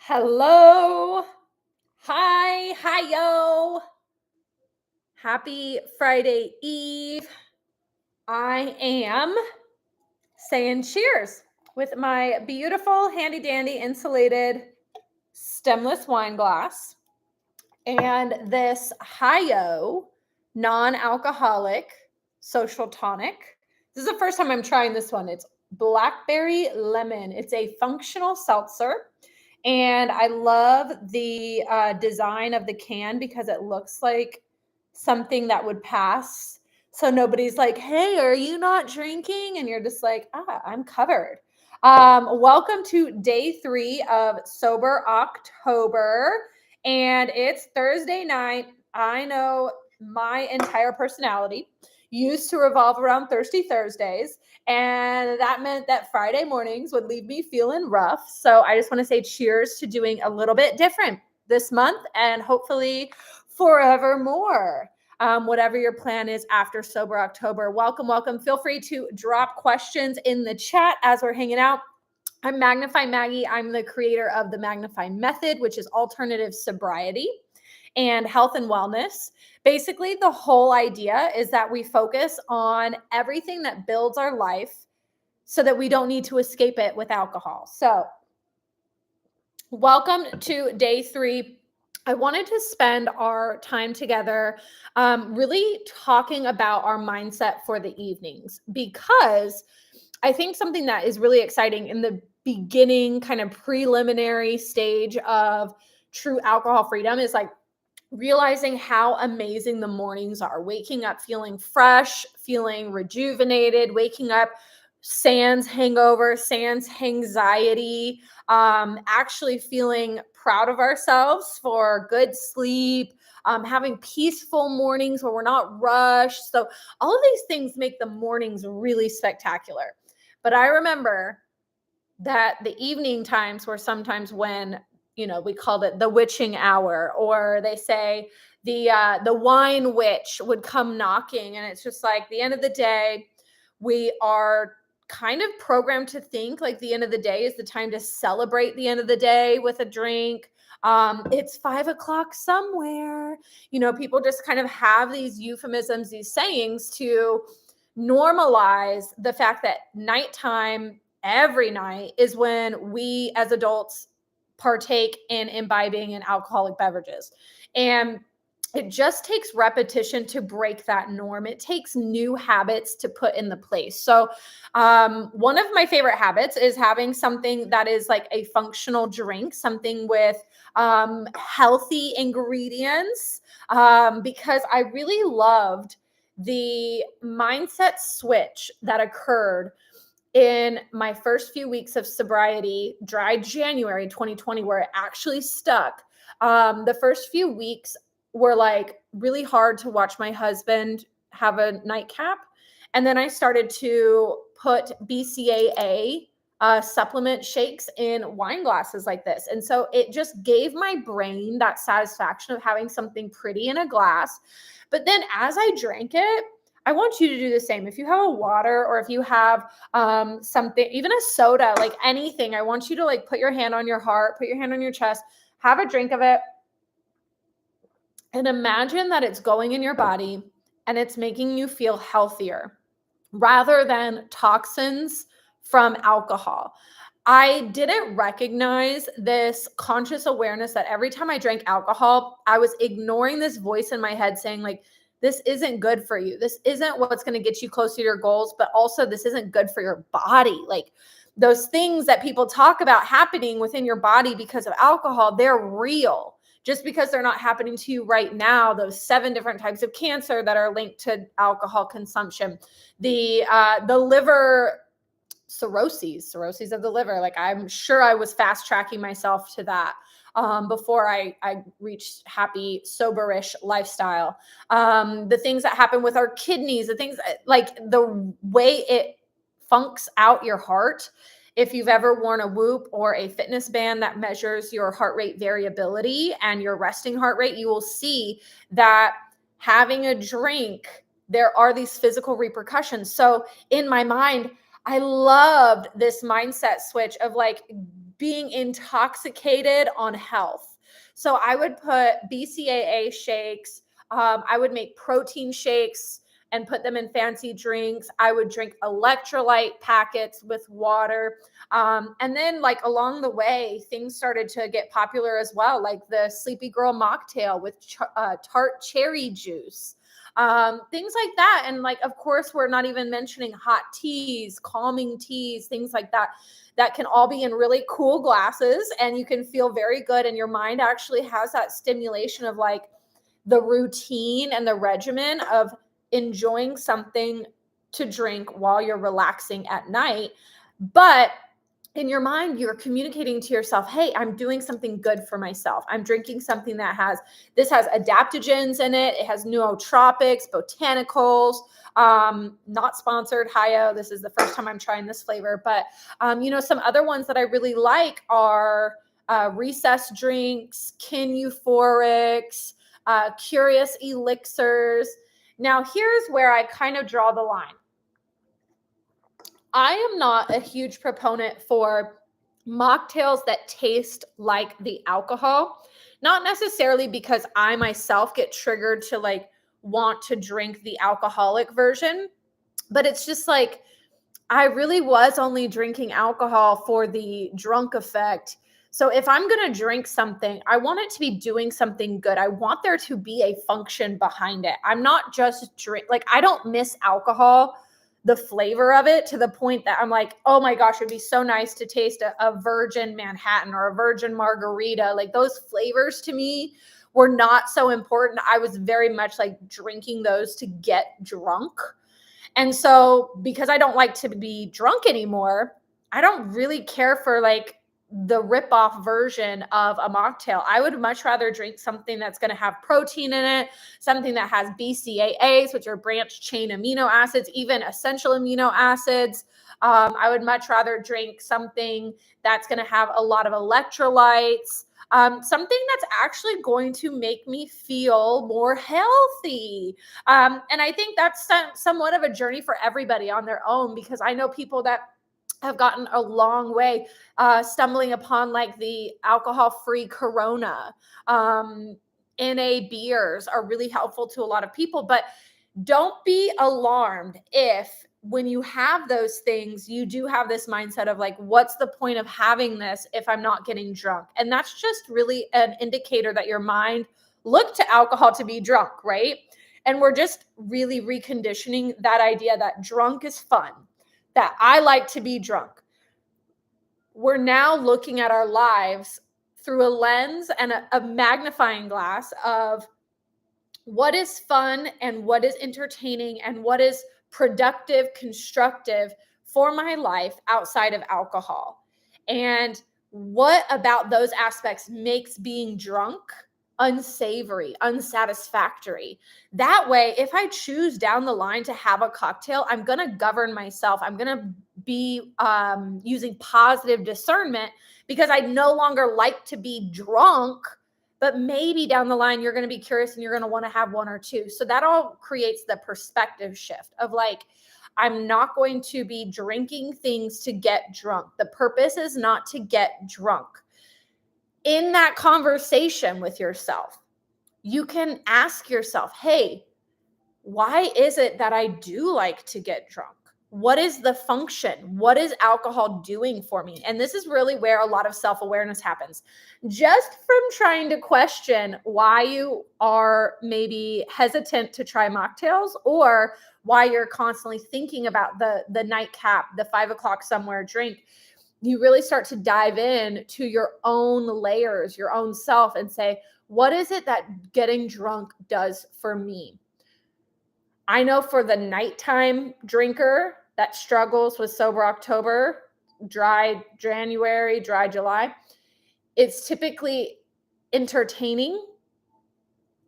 Hello. Hi, yo. Happy Friday Eve. I am saying cheers with my beautiful handy dandy insulated stemless wine glass and this Hi-Yo non-alcoholic social tonic. This is the first time I'm trying this one. It's blackberry lemon. It's a functional seltzer. And I love the design of the can because it looks like something that would pass. So nobody's like, hey, are you not drinking? And you're just like, I'm covered. Welcome to day 3 of Sober October. And it's Thursday night. I know my entire personality used to revolve around Thirsty Thursdays. And that meant that Friday mornings would leave me feeling rough. So I just want to say cheers to doing a little bit different this month and hopefully forevermore. Whatever your plan is after Sober October. Welcome. Feel free to drop questions in the chat as we're hanging out. I'm Magnify Maggie. I'm the creator of the Magnify Method, which is alternative sobriety and health and wellness. Basically, the whole idea is that we focus on everything that builds our life so that we don't need to escape it with alcohol. So, welcome to day 3. I wanted to spend our time together really talking about our mindset for the evenings, because I think something that is really exciting in the beginning, kind of preliminary stage of true alcohol freedom is like realizing how amazing the mornings are. Waking up feeling fresh, feeling rejuvenated, waking up sans hangover, sans anxiety, actually feeling proud of ourselves for good sleep, having peaceful mornings where we're not rushed. So all of these things make the mornings really spectacular. But I remember that the evening times were sometimes when, we called it the witching hour, or they say the wine witch would come knocking. And it's just like the end of the day, we are kind of programmed to think like the end of the day is the time to celebrate the end of the day with a drink. It's 5 o'clock somewhere. People just kind of have these euphemisms, these sayings to normalize the fact that nighttime every night is when we as adults partake in imbibing in alcoholic beverages. And it just takes repetition to break that norm. It takes new habits to put in the place. So one of my favorite habits is having something that is like a functional drink, something with healthy ingredients, because I really loved the mindset switch that occurred in my first few weeks of sobriety, dry January 2020, where it actually stuck. The first few weeks were like really hard to watch my husband have a nightcap. And then I started to put BCAA supplement shakes in wine glasses like this. And so it just gave my brain that satisfaction of having something pretty in a glass. But then as I drank it, I want you to do the same. If you have a water or if you have something, even a soda, like anything, I want you to like put your hand on your heart, put your hand on your chest, have a drink of it, and imagine that it's going in your body and it's making you feel healthier rather than toxins from alcohol. I didn't recognize this conscious awareness that every time I drank alcohol, I was ignoring this voice in my head saying like, this isn't good for you. This isn't what's going to get you close to your goals, but also this isn't good for your body. Like those things that people talk about happening within your body because of alcohol, they're real. Just because they're not happening to you right now, those 7 different types of cancer that are linked to alcohol consumption, the liver cirrhoses of the liver. Like I'm sure I was fast tracking myself to that before I reached happy, soberish lifestyle. The things that happen with our kidneys, the things like the way it funks out your heart. If you've ever worn a Whoop or a fitness band that measures your heart rate variability and your resting heart rate, you will see that having a drink, there are these physical repercussions. So in my mind, I loved this mindset switch of like being intoxicated on health. So I would put BCAA shakes. I would make protein shakes and put them in fancy drinks. I would drink electrolyte packets with water. And then, like, along the way, things started to get popular as well, like the Sleepy Girl mocktail with tart cherry juice, things like that. And, like, of course, we're not even mentioning hot teas, calming teas, things like that, that can all be in really cool glasses, and you can feel very good. And your mind actually has that stimulation of, like, the routine and the regimen of enjoying something to drink while you're relaxing at night. But in your mind, you're communicating to yourself, hey, I'm doing something good for myself. I'm drinking something that has adaptogens in it. It has nootropics, botanicals, not sponsored, hi this is the first time I'm trying this flavor. But, some other ones that I really like are recess drinks, kin euphorics, curious elixirs. Now, here's where I kind of draw the line. I am not a huge proponent for mocktails that taste like the alcohol, not necessarily because I myself get triggered to, like, want to drink the alcoholic version, but it's just like I really was only drinking alcohol for the drunk effect. So if I'm going to drink something, I want it to be doing something good. I want there to be a function behind it. I'm not just I don't miss alcohol, the flavor of it, to the point that I'm like, oh my gosh, it'd be so nice to taste a virgin Manhattan or a virgin margarita. Like, those flavors to me were not so important. I was very much like drinking those to get drunk. And so, because I don't like to be drunk anymore, I don't really care for, like, the rip-off version of a mocktail. I would much rather drink something that's going to have protein in it, something that has BCAAs, which are branched chain amino acids, even essential amino acids. I would much rather drink something that's going to have a lot of electrolytes, something that's actually going to make me feel more healthy. And I think that's somewhat of a journey for everybody on their own, because I know people that have gotten a long way, stumbling upon, like, the alcohol-free Corona. NA beers are really helpful to a lot of people, but don't be alarmed if, when you have those things, you do have this mindset of, like, what's the point of having this if I'm not getting drunk? And that's just really an indicator that your mind looked to alcohol to be drunk, right? And we're just really reconditioning that idea that drunk is fun, that I like to be drunk. We're now looking at our lives through a lens and a magnifying glass of what is fun and what is entertaining and what is productive, constructive for my life outside of alcohol. And what about those aspects makes being drunk unsavory, unsatisfactory? That way, if I choose down the line to have a cocktail, I'm going to govern myself. I'm going to be using positive discernment, because I no longer like to be drunk. But maybe down the line, you're going to be curious and you're going to want to have one or two. So that all creates the perspective shift of, like, I'm not going to be drinking things to get drunk. The purpose is not to get drunk. In that conversation with yourself, you can ask yourself, hey, why is it that I do like to get drunk? What is the function? What is alcohol doing for me? And this is really where a lot of self-awareness happens. Just from trying to question why you are maybe hesitant to try mocktails, or why you're constantly thinking about the nightcap, the 5 o'clock somewhere drink, you really start to dive in to your own layers, your own self, and say, what is it that getting drunk does for me? I know for the nighttime drinker that struggles with sober October, dry January, dry July, it's typically entertaining,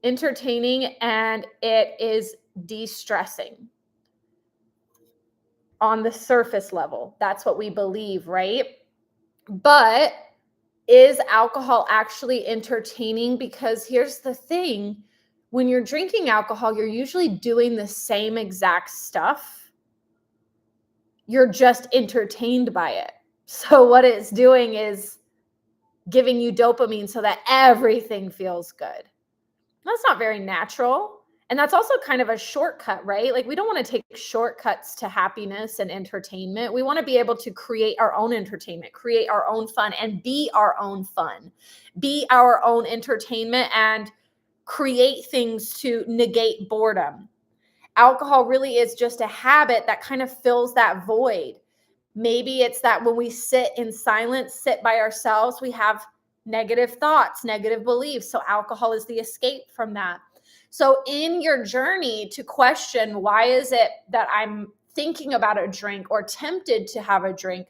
and it is de-stressing on the surface level. That's what we believe, right? But is alcohol actually entertaining? Because here's the thing. When you're drinking alcohol, you're usually doing the same exact stuff. You're just entertained by it. So what it's doing is giving you dopamine so that everything feels good. That's not very natural. And that's also kind of a shortcut, right? Like we don't want to take shortcuts to happiness and entertainment. We want to be able to create our own entertainment, create our own fun, and be our own fun, be our own entertainment, and create things to negate boredom. Alcohol really is just a habit that kind of fills that void. Maybe it's that when we sit in silence, sit by ourselves, we have negative thoughts, negative beliefs. So alcohol is the escape from that. So in your journey to question, why is it that I'm thinking about a drink or tempted to have a drink?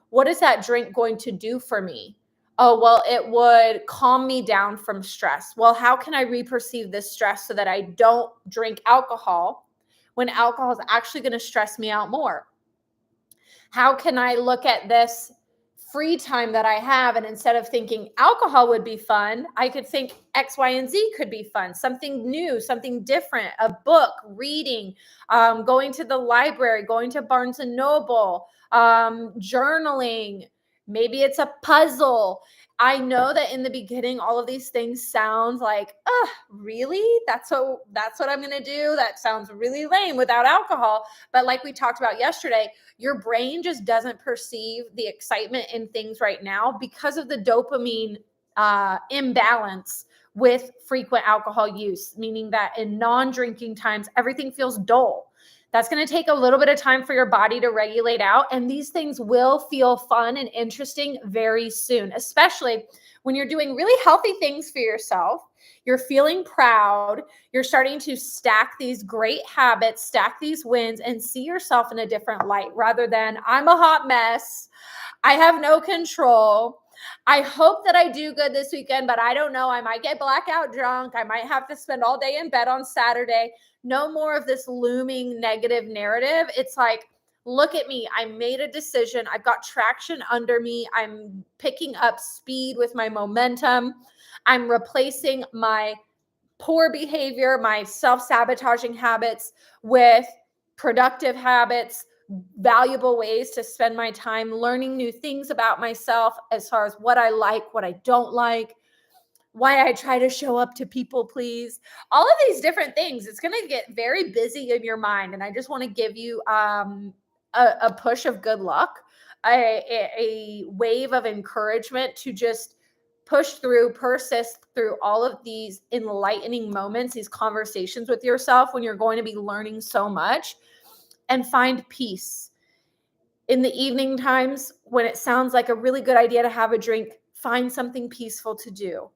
What is that drink going to do for me? Oh, well, it would calm me down from stress. Well, how can I reperceive this stress so that I don't drink alcohol when alcohol is actually going to stress me out more? How can I look at this free time that I have, and instead of thinking alcohol would be fun, I could think X, Y, and Z could be fun, something new, something different, a book, reading, going to the library, going to Barnes and Noble, journaling. Maybe it's a puzzle. I know that in the beginning, all of these things sound like, really? That's what I'm going to do. That sounds really lame without alcohol. But like we talked about yesterday, your brain just doesn't perceive the excitement in things right now because of the dopamine imbalance with frequent alcohol use, meaning that in non-drinking times, everything feels dull. That's going to take a little bit of time for your body to regulate out. And these things will feel fun and interesting very soon, especially when you're doing really healthy things for yourself. You're feeling proud. You're starting to stack these great habits, stack these wins, and see yourself in a different light rather than I'm a hot mess. I have no control. I hope that I do good this weekend, but I don't know. I might get blackout drunk. I might have to spend all day in bed on Saturday. No more of this looming negative narrative. It's like, look at me. I made a decision. I've got traction under me. I'm picking up speed with my momentum. I'm replacing my poor behavior, my self-sabotaging habits with productive habits, valuable ways to spend my time learning new things about myself as far as what I like, what I don't like, why I try to show up to people please, all of these different things. It's going to get very busy in your mind. And I just want to give you a push of good luck, a wave of encouragement to just push through, persist through all of these enlightening moments, these conversations with yourself when you're going to be learning so much, and find peace. In the evening times, when it sounds like a really good idea to have a drink, find something peaceful to do.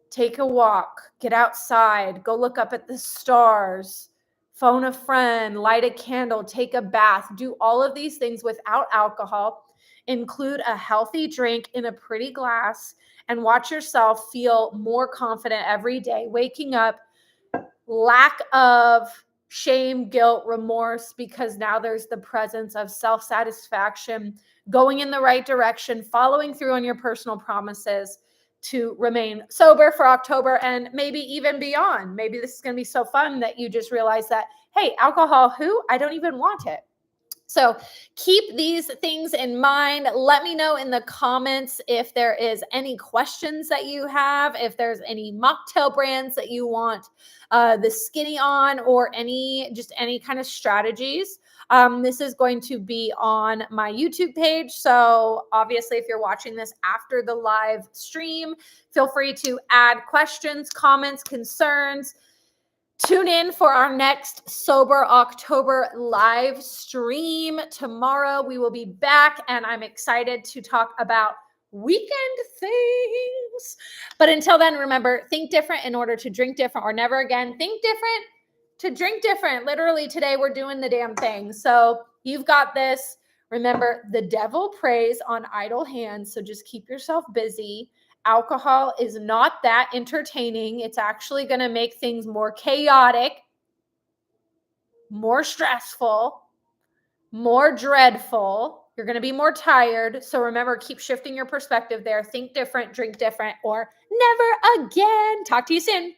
Take a walk, get outside, go look up at the stars, phone a friend, light a candle, take a bath, do all of these things without alcohol. Include a healthy drink in a pretty glass and watch yourself feel more confident every day, waking up, lack of shame, guilt, remorse, because now there's the presence of self-satisfaction, going in the right direction, following through on your personal promises to remain sober for October and maybe even beyond. Maybe this is going to be so fun that you just realize that, hey, alcohol, who? I don't even want it. So keep these things in mind. Let me know in the comments if there is any questions that you have, if there's any mocktail brands that you want the skinny on, or any kind of strategies. This is going to be on my YouTube page. So obviously, if you're watching this after the live stream, feel free to add questions, comments, concerns. Tune in for our next Sober October live stream. Tomorrow we will be back, and I'm excited to talk about weekend things. But until then, remember, think different in order to drink different, or never again. Think different to drink different. Literally, today we're doing the damn thing. So you've got this. Remember, the devil preys on idle hands, so just keep yourself busy. Alcohol is not that entertaining. It's actually going to make things more chaotic, more stressful, more dreadful. You're going to be more tired. So remember, keep shifting your perspective there. Think different, drink different, or never again. Talk to you soon.